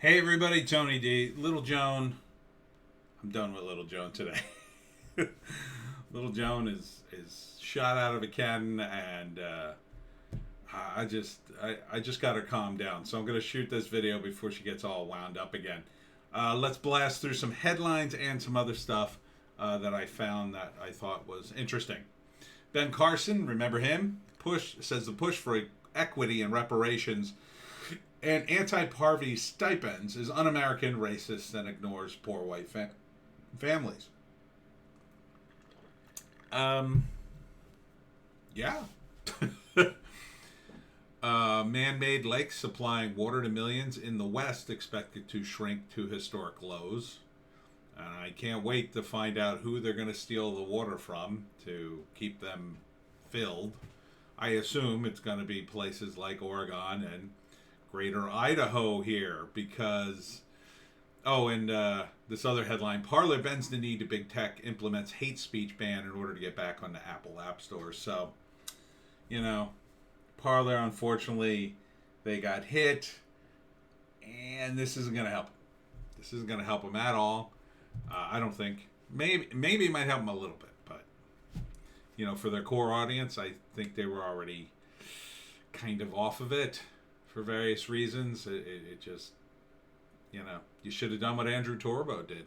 Hey everybody, Tony D. Little Joan. I'm done with Little Joan today. Little Joan is shot out of a cannon, and I just got her calmed down. So I'm gonna shoot this video before she gets all wound up again. Let's blast through some headlines and some other stuff that I found that I thought was interesting. Ben Carson, remember him? The push for equity and reparations and anti-poverty stipends is un-American, racist, and ignores poor white families. Yeah. Man-made lakes supplying water to millions in the West expected to shrink to historic lows. And I can't wait to find out who they're going to steal the water from to keep them filled. I assume it's going to be places like Oregon and Greater Idaho here because, and this other headline, Parler bends the knee to big tech, implements hate speech ban in order to get back on the Apple App Store. So, Parler, unfortunately, they got hit, and this isn't going to help them. This isn't going to help them at all. I don't think. Maybe it might help them a little bit, but, for their core audience, I think they were already kind of off of it. For various reasons, it just, you should have done what Andrew Torbo did.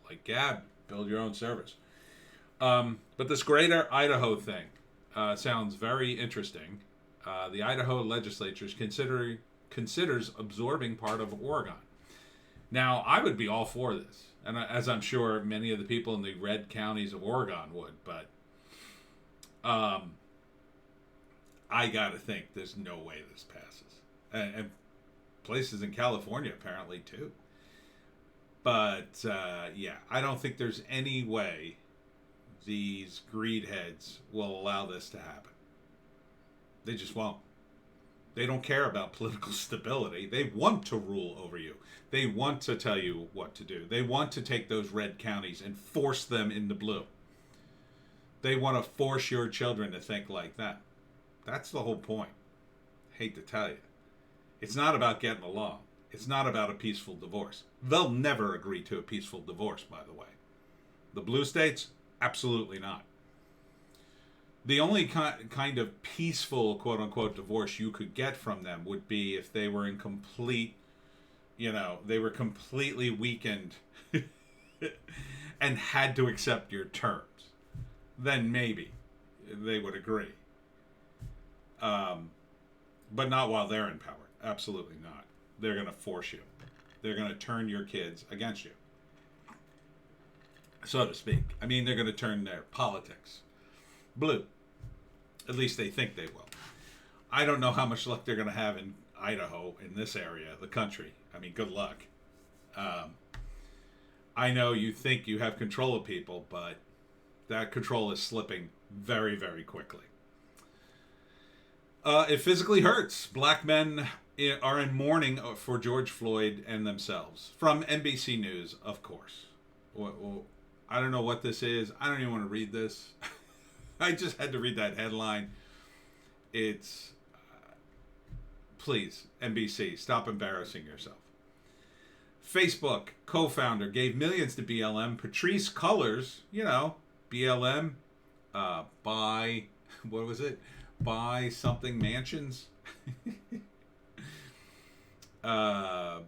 Like Gab, build your own service. But this Greater Idaho thing sounds very interesting. The Idaho legislature considers absorbing part of Oregon. Now, I would be all for this, and as I'm sure many of the people in the red counties of Oregon would, but I gotta think there's no way this passes. And places in California apparently too. But I don't think there's any way these greedheads will allow this to happen. They just won't. They don't care about political stability. They want to rule over you. They want to tell you what to do. They want to take those red counties and force them into blue. They want to force your children to think like that. That's the whole point. Hate to tell you. It's not about getting along. It's not about a peaceful divorce. They'll never agree to a peaceful divorce, by the way. The blue states, absolutely not. The only kind of peaceful, quote-unquote, divorce you could get from them would be if they were in complete, they were completely weakened and had to accept your terms. Then maybe they would agree. But not while they're in power. Absolutely not. They're going to force you. They're going to turn your kids against you, so to speak. I mean, they're going to turn their politics blue. At least they think they will. I don't know how much luck they're going to have in Idaho, in this area of the country. I mean, good luck. I know you think you have control of people, but that control is slipping very, very quickly. It physically hurts. Black men are in mourning for George Floyd and themselves. From NBC News, of course. Well, I don't know what this is. I don't even want to read this. I just had to read that headline. It's, please, NBC, stop embarrassing yourself. Facebook co-founder gave millions to BLM. Patrice Cullors, BLM, buy, what was it? Buy something mansions.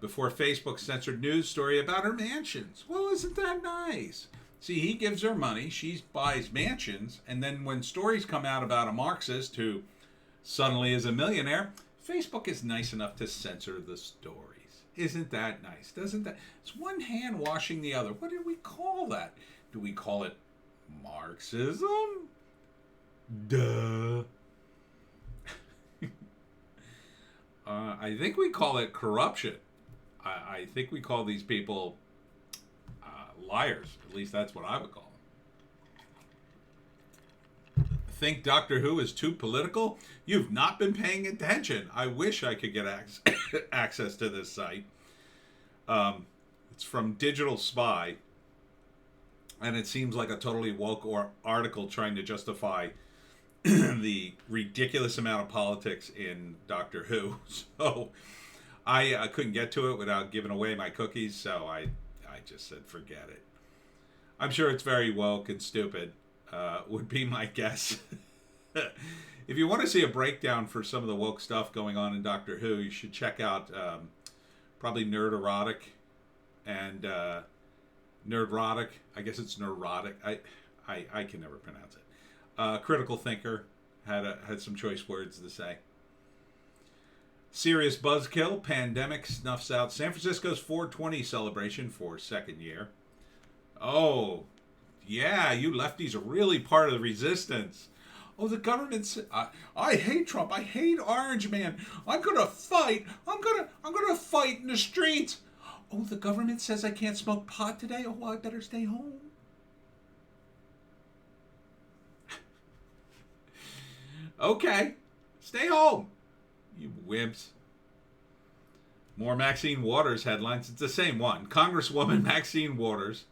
Before Facebook censored news story about her mansions. Well, isn't that nice? See, he gives her money, she buys mansions, and then when stories come out about a Marxist who suddenly is a millionaire, Facebook is nice enough to censor the stories. Isn't that nice? Doesn't that? It's one hand washing the other. What do we call that? Do we call it Marxism? Duh. I think we call it corruption. I think we call these people liars. At least that's what I would call them. Think Doctor Who is too political? You've not been paying attention. I wish I could get access to this site. It's from Digital Spy. And it seems like a totally woke article trying to justify the ridiculous amount of politics in Doctor Who. So I couldn't get to it without giving away my cookies, so I just said forget it. I'm sure it's very woke and stupid, would be my guess. If you want to see a breakdown for some of the woke stuff going on in Doctor Who, you should check out probably Nerd Erotic and Nerdrotic. I guess it's Neurotic. I can never pronounce it. Critical Thinker had some choice words to say. Serious Buzzkill, Pandemic snuffs out San Francisco's 420 celebration for second year. Oh, yeah, you lefties are really part of the resistance. Oh, the government's. I hate Trump. I hate Orange Man. I'm gonna fight. I'm gonna fight in the streets. Oh, the government says I can't smoke pot today. Oh, I better stay home. Okay, stay home, you wimps. More Maxine Waters headlines. It's the same one. Congresswoman Maxine Waters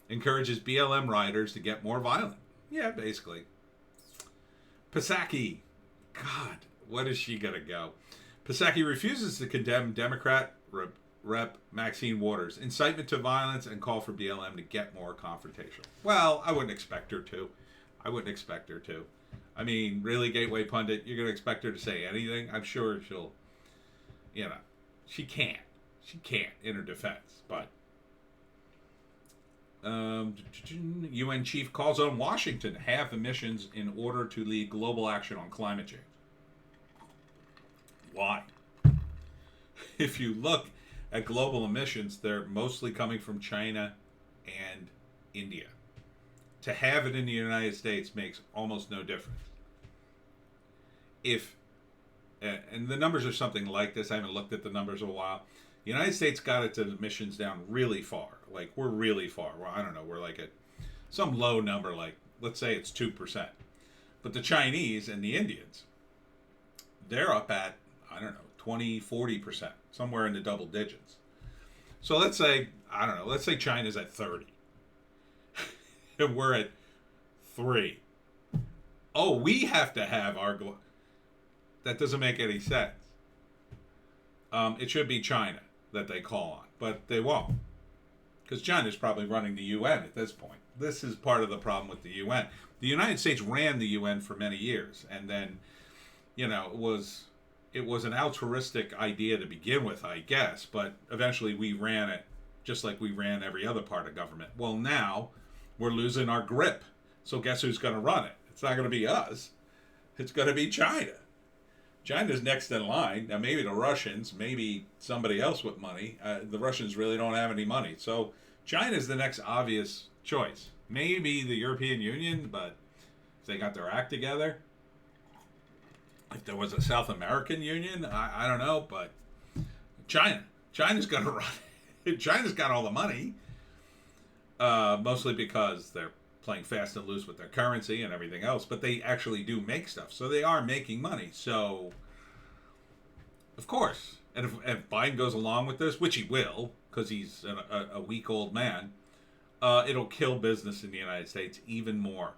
encourages BLM rioters to get more violent. Yeah, basically. Psaki. God, what is she going to go? Psaki refuses to condemn Democrat Rep Maxine Waters' incitement to violence and call for BLM to get more confrontational. Well, I wouldn't expect her to. I mean, really, Gateway Pundit, you're going to expect her to say anything? I'm sure she'll, she can't. She can't in her defense, but UN chief calls on Washington to halve emissions in order to lead global action on climate change. Why? If you look at global emissions, they're mostly coming from China and India. To have it in the United States makes almost no difference. And the numbers are something like this. I haven't looked at the numbers in a while. The United States got its emissions down really far. Like, we're really far. Well, I don't know. We're like at some low number, like, let's say it's 2%. But the Chinese and the Indians, they're up at, I don't know, 20, 40%, somewhere in the double digits. So let's say, I don't know, let's say China's at 30. And we're at 3. Oh, we have to have our... That doesn't make any sense. It should be China that they call on, but they won't. Because China's probably running the UN at this point. This is part of the problem with the UN. The United States ran the UN for many years, and then, it was an altruistic idea to begin with, I guess, but eventually we ran it just like we ran every other part of government. Well, now we're losing our grip. So guess who's going to run it? It's not going to be us. It's going to be China. China's next in line. Now, maybe the Russians, maybe somebody else with money. The Russians really don't have any money. So China's the next obvious choice. Maybe the European Union, but if they got their act together, if there was a South American Union, I don't know, but China's going to run it. China's got all the money, mostly because they're playing fast and loose with their currency and everything else, but they actually do make stuff, so they are making money. So, of course, and if Biden goes along with this, which he will, because he's a weak old man, it'll kill business in the United States even more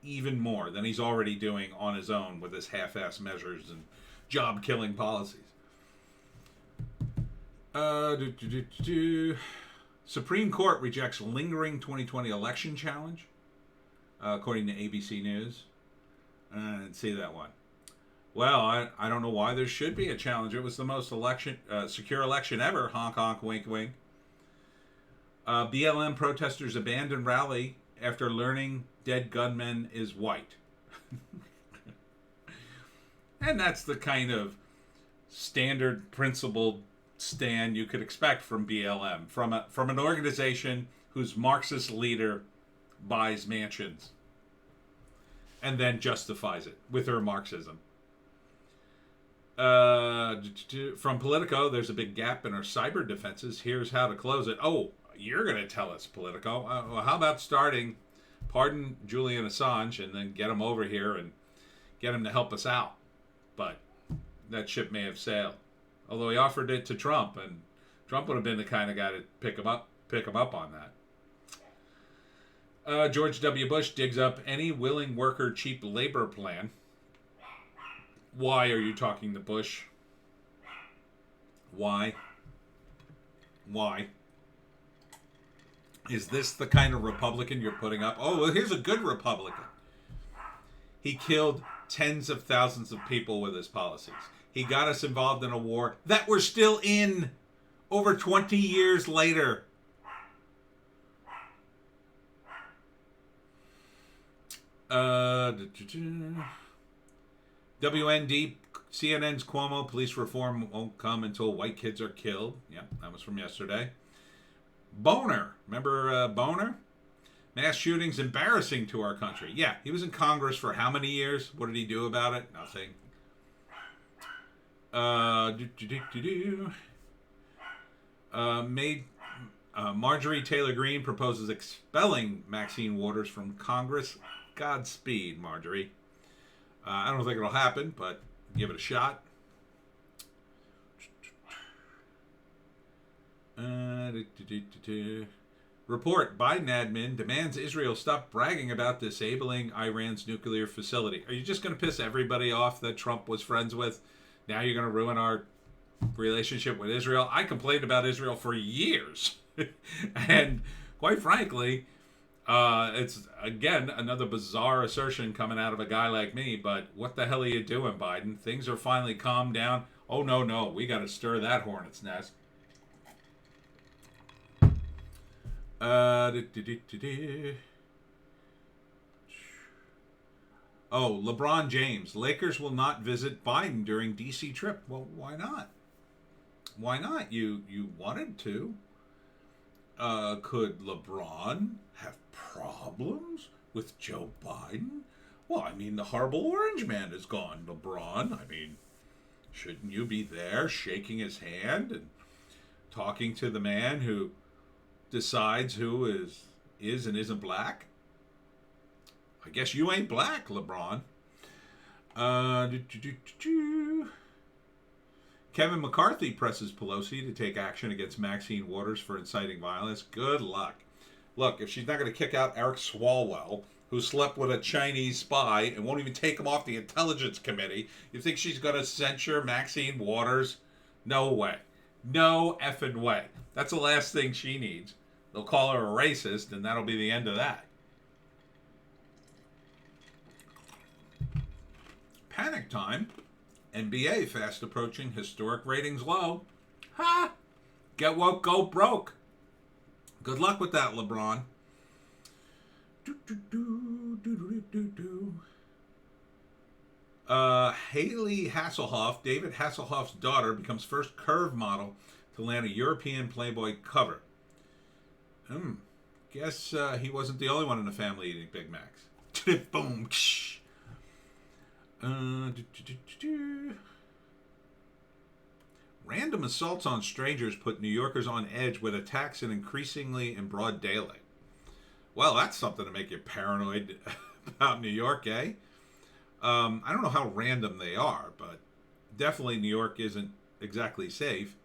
than he's already doing on his own with his half-ass measures and job-killing policies. Supreme Court rejects lingering 2020 election challenge, according to ABC News. I didn't see that one. Well, I don't know why there should be a challenge. It was the most secure election ever. Honk, honk, wink, wink. BLM protesters abandon rally after learning dead gunman is white. And that's the kind of standard principled stand you could expect from BLM, from an organization whose Marxist leader buys mansions and then justifies it with her Marxism. From Politico, there's a big gap in our cyber defenses. Here's how to close it. Oh, you're going to tell us, Politico. Well, how about pardon Julian Assange and then get him over here and get him to help us out? But that ship may have sailed. Although he offered it to Trump, and Trump would have been the kind of guy to pick him up on that. George W. Bush digs up any willing worker cheap labor plan. Why are you talking to Bush? Why? Why? Is this the kind of Republican you're putting up? Oh, well, here's a good Republican. He killed tens of thousands of people with his policies. He got us involved in a war that we're still in over 20 years later. WND, CNN's Cuomo, police reform won't come until white kids are killed. Yep, that was from yesterday. Boner, remember Boner? Mass shootings embarrassing to our country. Yeah, he was in Congress for how many years? What did he do about it? Nothing. Marjorie Taylor Greene proposes expelling Maxine Waters from Congress. Godspeed, Marjorie. I don't think it'll happen, but give it a shot. Report, Biden admin demands Israel stop bragging about disabling Iran's nuclear facility. Are you just going to piss everybody off that Trump was friends with? Now you're going to ruin our relationship with Israel? I complained about Israel for years. And quite frankly, it's, again, another bizarre assertion coming out of a guy like me, but what the hell are you doing, Biden? Things are finally calmed down. Oh, no, we got to stir that hornet's nest. Oh, LeBron James. Lakers will not visit Biden during D.C. trip. Well, why not? Why not? You wanted to. Could LeBron have problems with Joe Biden? Well, I mean, the horrible orange man is gone, LeBron. I mean, shouldn't you be there shaking his hand and talking to the man who decides who is and isn't black? I guess you ain't black, LeBron. Kevin McCarthy presses Pelosi to take action against Maxine Waters for inciting violence. Good luck. Look, if she's not going to kick out Eric Swalwell, who slept with a Chinese spy and won't even take him off the Intelligence Committee, you think she's going to censure Maxine Waters? No way. No effing way. That's the last thing she needs. They'll call her a racist, and that'll be the end of that. Panic time. NBA fast approaching historic ratings low. Ha! Get woke, go broke. Good luck with that, LeBron. Haley Hasselhoff, David Hasselhoff's daughter, becomes first curve model to land a European Playboy cover. Guess he wasn't the only one in the family eating Big Macs. Boom. Random assaults on strangers put New Yorkers on edge with attacks increasingly in broad daylight. Well, that's something to make you paranoid about New York, eh? I don't know how random they are, but definitely New York isn't exactly safe.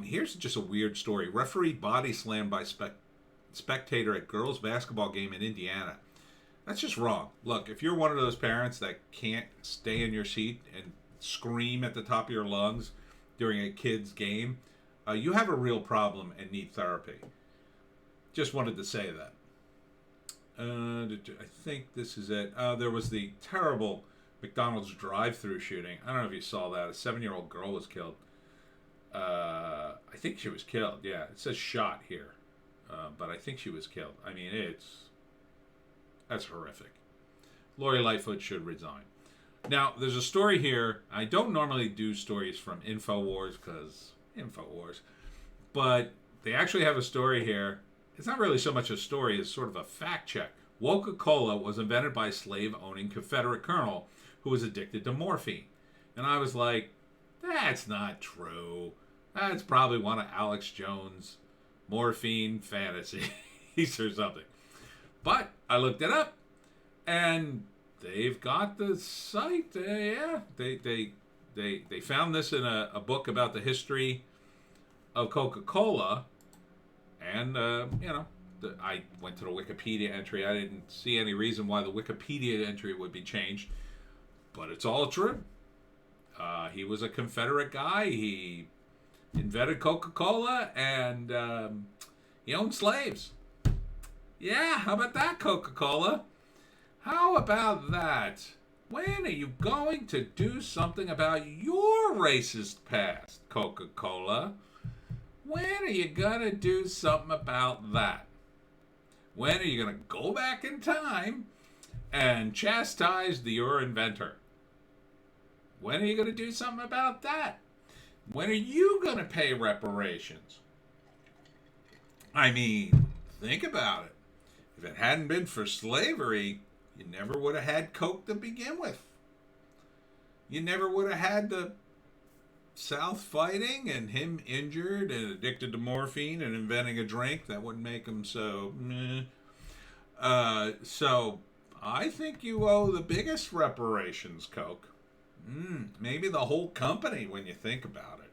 Here's just a weird story. Referee body slammed by spectator at girls' basketball game in Indiana. That's just wrong. Look, if you're one of those parents that can't stay in your seat and scream at the top of your lungs during a kid's game, you have a real problem and need therapy. Just wanted to say that. I think this is it. There was the terrible McDonald's drive-thru shooting. I don't know if you saw that. A 7-year-old girl was killed. I think she was killed. Yeah, it says shot here. But I think she was killed. I mean, that's horrific. Lori Lightfoot should resign. Now, there's a story here. I don't normally do stories from InfoWars because InfoWars. But they actually have a story here. It's not really so much a story as sort of a fact check. Coca-Cola was invented by a slave-owning Confederate colonel who was addicted to morphine. And I was like, that's not true. That's probably one of Alex Jones' morphine fantasies or something. But I looked it up, and they've got the site. They found this in a book about the history of Coca-Cola, and I went to the Wikipedia entry. I didn't see any reason why the Wikipedia entry would be changed. but it's all true. He was a Confederate guy. He invented Coca-Cola, and he owned slaves. Yeah, how about that, Coca-Cola? How about that? When are you going to do something about your racist past, Coca-Cola? When are you going to do something about that? When are you going to go back in time and chastise your inventor? When are you going to do something about that? When are you going to pay reparations? I mean, think about it. If it hadn't been for slavery, you never would have had Coke to begin with. You never would have had the South fighting and him injured and addicted to morphine and inventing a drink that wouldn't make him so meh. So I think you owe the biggest reparations, Coke. Maybe the whole company when you think about it.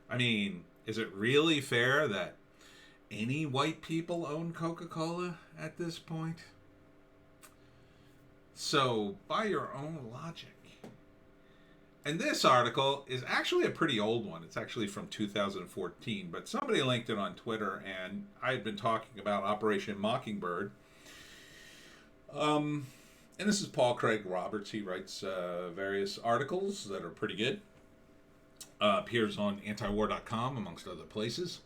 I mean, is it really fair that any white people own Coca-Cola at this point? So, by your own logic. And this article is actually a pretty old one. It's actually from 2014, but somebody linked it on Twitter, and I had been talking about Operation Mockingbird. And this is Paul Craig Roberts. He writes various articles that are pretty good. Appears on antiwar.com, amongst other places.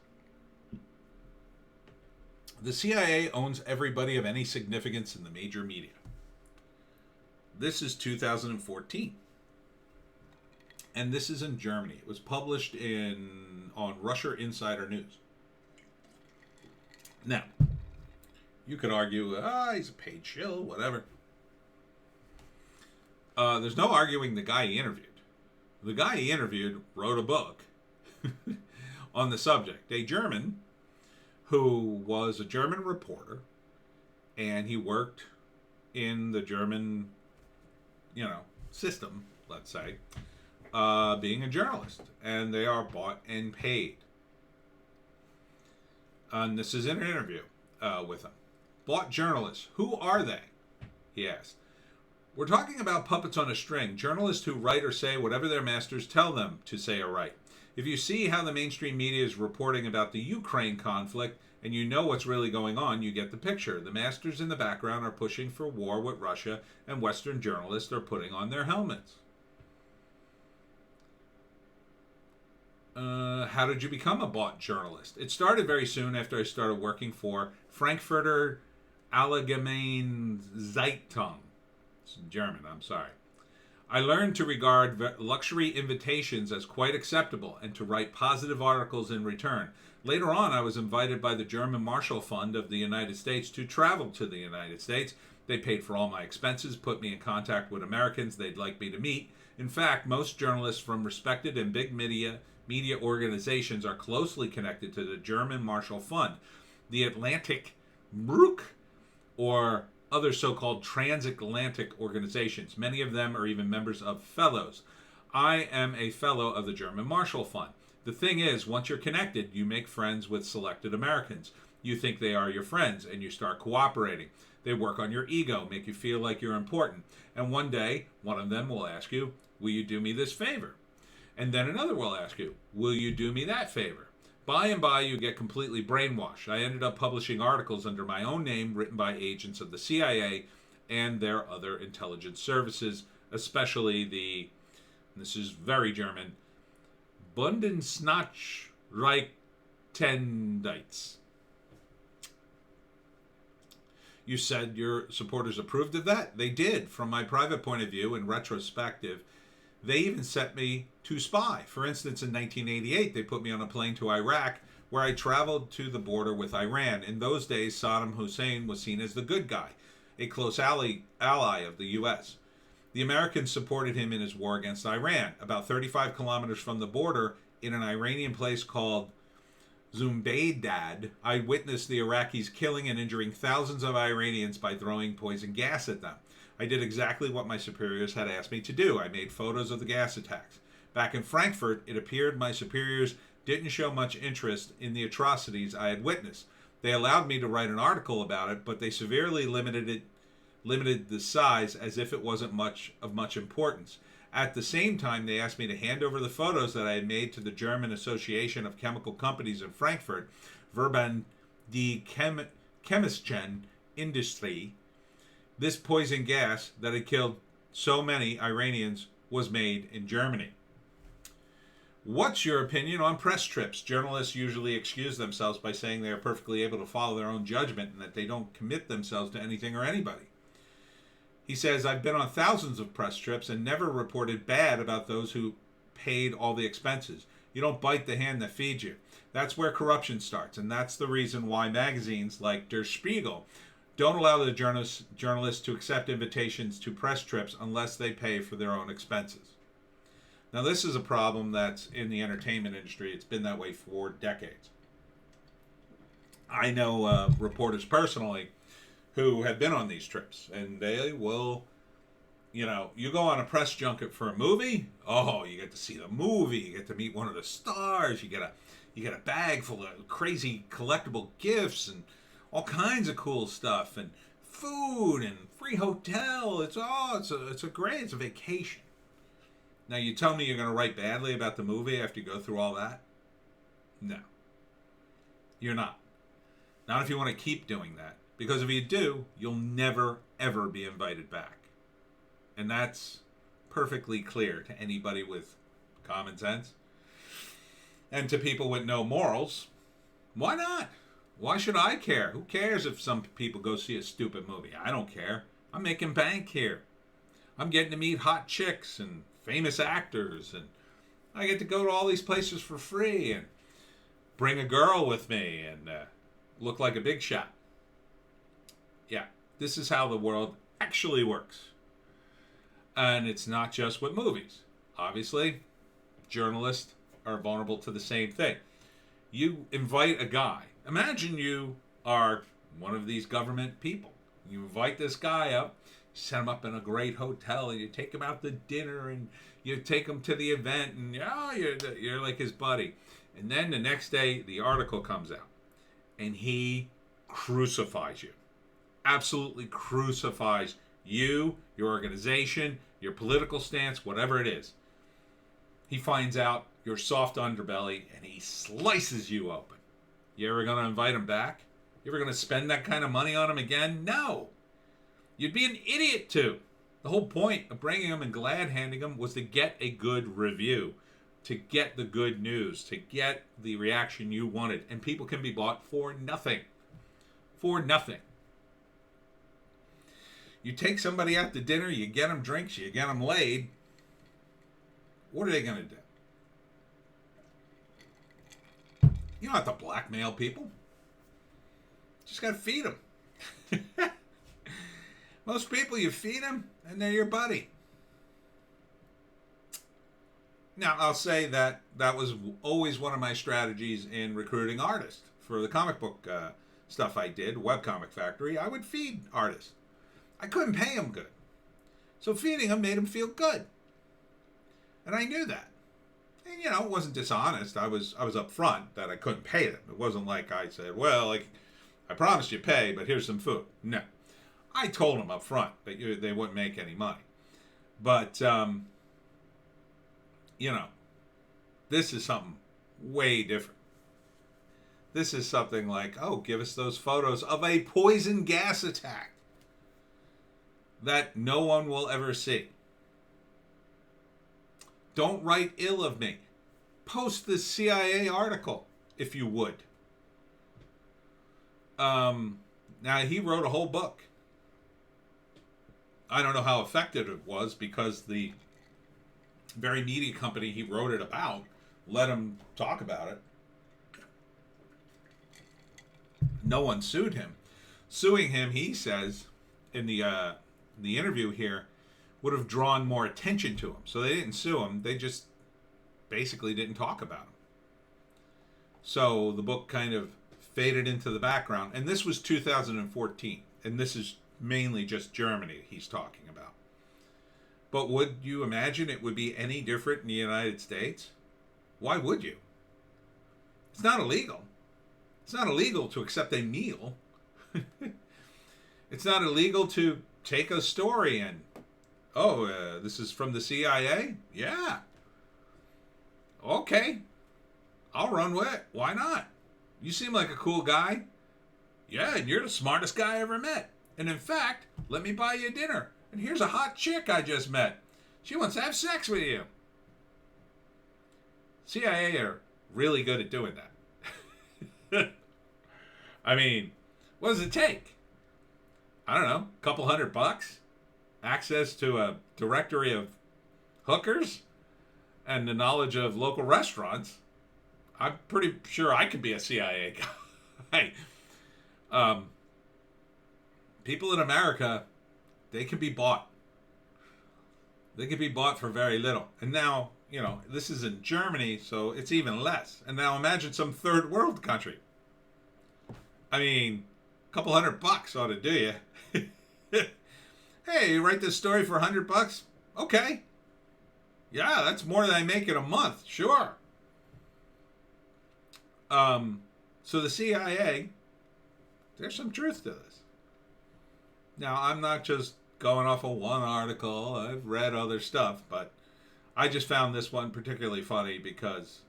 The CIA owns everybody of any significance in the major media. This is 2014. And this is in Germany. It was published on Russia Insider News. Now, you could argue, he's a paid shill, whatever. There's no arguing the guy he interviewed. The guy he interviewed wrote a book on the subject. A German who was a German reporter, and he worked in the German, system, let's say, being a journalist. And they are bought and paid. And this is in an interview with him. Bought journalists. Who are they? He asked. We're talking about puppets on a string, journalists who write or say whatever their masters tell them to say or write. If you see how the mainstream media is reporting about the Ukraine conflict and you know what's really going on, you get the picture. The masters in the background are pushing for war with Russia, and Western journalists are putting on their helmets. How did you become a bought journalist? It started very soon after I started working for Frankfurter Allgemeine Zeitung. It's German, I'm sorry. I learned to regard luxury invitations as quite acceptable and to write positive articles in return. Later on, I was invited by the German Marshall Fund of the United States to travel to the United States. They paid for all my expenses, put me in contact with Americans they'd like me to meet. In fact, most journalists from respected and big media organizations are closely connected to the German Marshall Fund, the Atlantic Bruck, or other so-called transatlantic organizations. Many of them are even members of fellows. I am a fellow of the German Marshall Fund. The thing is, once you're connected, you make friends with selected Americans. You think they are your friends, and you start cooperating. They work on your ego, make you feel like you're important. And one day, one of them will ask you, will you do me this favor? And then another will ask you, will you do me that favor? By and by, you get completely brainwashed. I ended up publishing articles under my own name written by agents of the CIA and their other intelligence services, especially this is very German, Bundesnachrichtendienst. You said your supporters approved of that? They did. From my private point of view, in retrospective, they even sent me to spy. For instance, in 1988, they put me on a plane to Iraq, where I traveled to the border with Iran. In those days, Saddam Hussein was seen as the good guy, a close ally of the U.S. The Americans supported him in his war against Iran. About 35 kilometers from the border, in an Iranian place called Zumbaydad, I witnessed the Iraqis killing and injuring thousands of Iranians by throwing poison gas at them. I did exactly what my superiors had asked me to do. I made photos of the gas attacks. Back in Frankfurt, it appeared my superiors didn't show much interest in the atrocities I had witnessed. They allowed me to write an article about it, but they severely limited limited the size as if it wasn't much importance. At the same time, they asked me to hand over the photos that I had made to the German Association of Chemical Companies in Frankfurt, Verband die Chemischen Industrie. This poison gas that had killed so many Iranians was made in Germany. What's your opinion on press trips? Journalists usually excuse themselves by saying they are perfectly able to follow their own judgment and that they don't commit themselves to anything or anybody. He says, I've been on thousands of press trips and never reported bad about those who paid all the expenses. You don't bite the hand that feeds you. That's where corruption starts, and that's the reason why magazines like Der Spiegel don't allow the journalists to accept invitations to press trips unless they pay for their own expenses. Now, this is a problem that's in the entertainment industry. It's been that way for decades. I know reporters personally who have been on these trips, and they will, you go on a press junket for a movie. Oh, you get to see the movie. You get to meet one of the stars. You get a bag full of crazy collectible gifts and all kinds of cool stuff and food and free hotel. It's a vacation. Now, you tell me you're going to write badly about the movie after you go through all that? No. You're not. Not if you want to keep doing that. Because if you do, you'll never, ever be invited back. And that's perfectly clear to anybody with common sense. And to people with no morals, why not? Why should I care? Who cares if some people go see a stupid movie? I don't care. I'm making bank here. I'm getting to meet hot chicks and famous actors, and I get to go to all these places for free and bring a girl with me and look like a big shot. Yeah, this is how the world actually works. And it's not just with movies. Obviously, journalists are vulnerable to the same thing. You invite a guy. Imagine you are one of these government people. You invite this guy up, set him up in a great hotel, and you take him out to dinner, and you take him to the event, and you're like his buddy. And then the next day, the article comes out, and he crucifies you. Absolutely crucifies you, your organization, your political stance, whatever it is. He finds out your soft underbelly, and he slices you open. You ever going to invite him back? You ever going to spend that kind of money on him again? No. You'd be an idiot to. The whole point of bringing him and glad handing him was to get a good review, to get the good news, to get the reaction you wanted. And people can be bought for nothing. For nothing. You take somebody out to dinner, you get them drinks, you get them laid. What are they going to do? You don't have to blackmail people. Just got to feed them. Most people, you feed them, and they're your buddy. Now, I'll say that was always one of my strategies in recruiting artists. For the comic book stuff I did, Webcomic Factory, I would feed artists. I couldn't pay them good. So feeding them made them feel good. And I knew that. And, it wasn't dishonest. I was upfront that I couldn't pay them. It wasn't like I said, well, I promised you pay, but here's some food. No. I told them up front that they wouldn't make any money. But, this is something way different. This is something like, oh, give us those photos of a poison gas attack that no one will ever see. Don't write ill of me. Post the CIA article, if you would. Now, he wrote a whole book. I don't know how effective it was because the very media company he wrote it about let him talk about it. No one sued him. Suing him, he says, in the interview here, would have drawn more attention to him. So they didn't sue him. They just basically didn't talk about him. So the book kind of faded into the background. And this was 2014. And this is mainly just Germany he's talking about. But would you imagine it would be any different in the United States? Why would you? It's not illegal. It's not illegal to accept a meal. It's not illegal to take a story and, oh, this is from the CIA? Yeah. Okay. I'll run with it. Why not? You seem like a cool guy. Yeah, and you're the smartest guy I ever met. And in fact, let me buy you dinner. And here's a hot chick I just met. She wants to have sex with you. CIA are really good at doing that. I mean, what does it take? I don't know, a couple $100? Access to a directory of hookers? And the knowledge of local restaurants? I'm pretty sure I could be a CIA guy. People in America, they can be bought. They can be bought for very little. And now, this is in Germany, so it's even less. And now imagine some third world country. I mean, a couple $100 ought to do you. Hey, you write this story for $100? Okay. Yeah, that's more than I make in a month. Sure. So the CIA, there's some truth to this. Now, I'm not just going off of one article. I've read other stuff, but I just found this one particularly funny because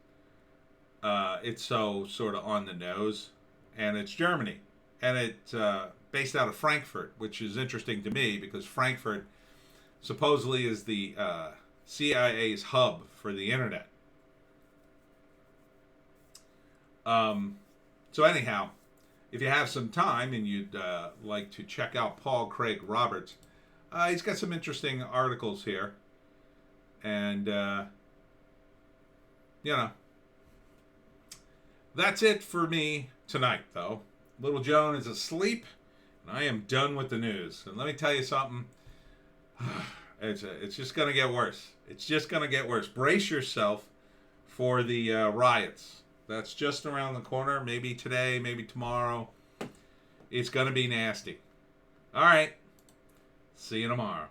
it's so sort of on the nose, and it's Germany, and it's based out of Frankfurt, which is interesting to me because Frankfurt supposedly is the CIA's hub for the internet. So anyhow, if you have some time and you'd like to check out Paul Craig Roberts, he's got some interesting articles here. And, that's it for me tonight, though. Little Joan is asleep, and I am done with the news. And let me tell you something. It's just going to get worse. It's just going to get worse. Brace yourself for the riots. That's just around the corner. Maybe today, maybe tomorrow. It's going to be nasty. All right. See you tomorrow.